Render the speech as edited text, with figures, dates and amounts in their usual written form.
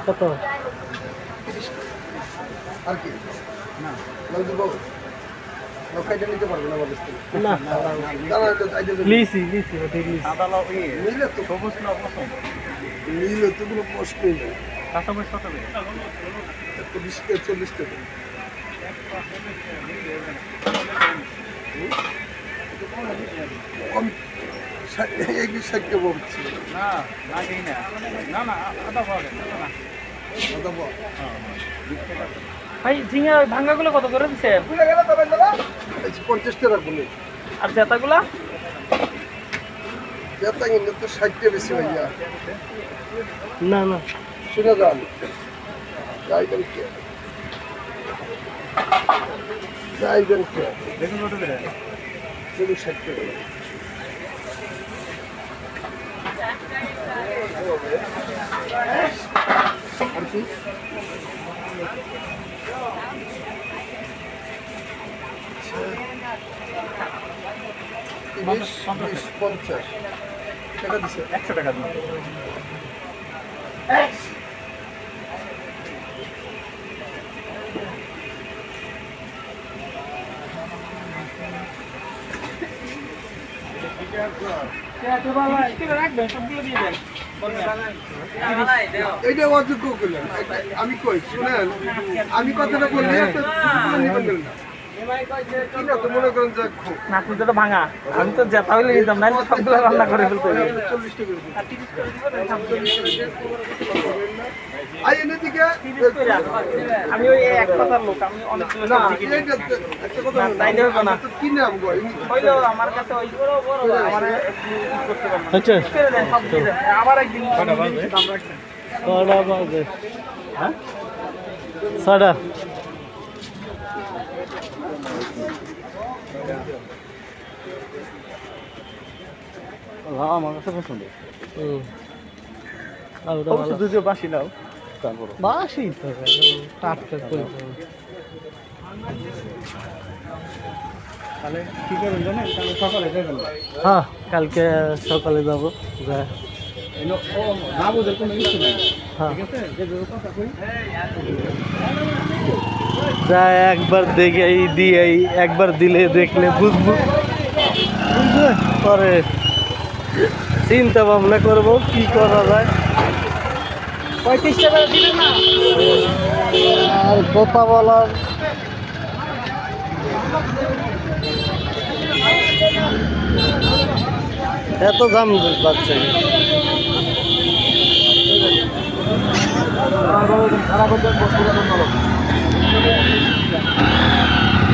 কত? আর কি না দিব লকাইটা নিতে পারবে না বলিস না লিসি নিলে তো সবুজ না পছন্দ নিলে তো কোনো প্রশ্নই নেই কাঁচামরিচ কত করে? 120 টাকা 40 টাকা কম 60 টাকা বলছি না না দিই না না না আদা পাওয়া যায় না দাদা বল ভাই ঝিঙে ভাঙ্গাগুলো কত করে দিছে? 50 টাকা বলে আর জেতাগুলা? যেটা কিন্তু তো 60 টাকা বেশি ভাইয়া না না শুনে যান যাইবেন কে দেখুন কত করে? শুধু 60 টাকা আর কি 50 টাকা দিছে 100 টাকা দিন। রাখবেন সবগুলো দিয়ে দেন। এইটা অযোগ্য করলেন আমি কই শুনেন আমি কথাটা বললে নিবেন না কি না তো মনে করেন যে নাচনিটা তো ভাঙা, আমি তো জেতা হইলে নিতাম না, সবগুলো রান্না করে ফেলতে হবে। 40 টাকা আই এনে দিকে আমি ওই এক কথার লোক, আমি অনেকগুলো না সবজি কিনি। এইটা একটা কথা না, তাইলে হইবো না। কি নাম গো হইলেও আমার কাছে ওই আমার একটু করতে পারবো না। করে দেন, সব দিয়ে দেন। আবার একদিন দাম রাখবেন। ছটা বাজে হ্যাঁ ছটা আমার কাছে পছন্দ আর ওটা অবশ্য দুটো বাসি নাও তারপর বাসি তো টাটকা করে তাহলে কি করবেন জানেন? তাহলে সকালে যাবেন হ্যাঁ কালকে সকালে যাবো না বুঝে কোনো কিছু নেই, হ্যাঁ ঠিক আছে? যে কথা কই যা একবার দেখে দিয়ে একবার দিলে দেখলে বুঝবো বুঝবে পরে চিন্তা ভাবনা করবো কি করা যায় 35 টাকা দিবেন না? আর কথা বলার এত দাম পাচ্ছে খারাপ হয়ে বস্তুটা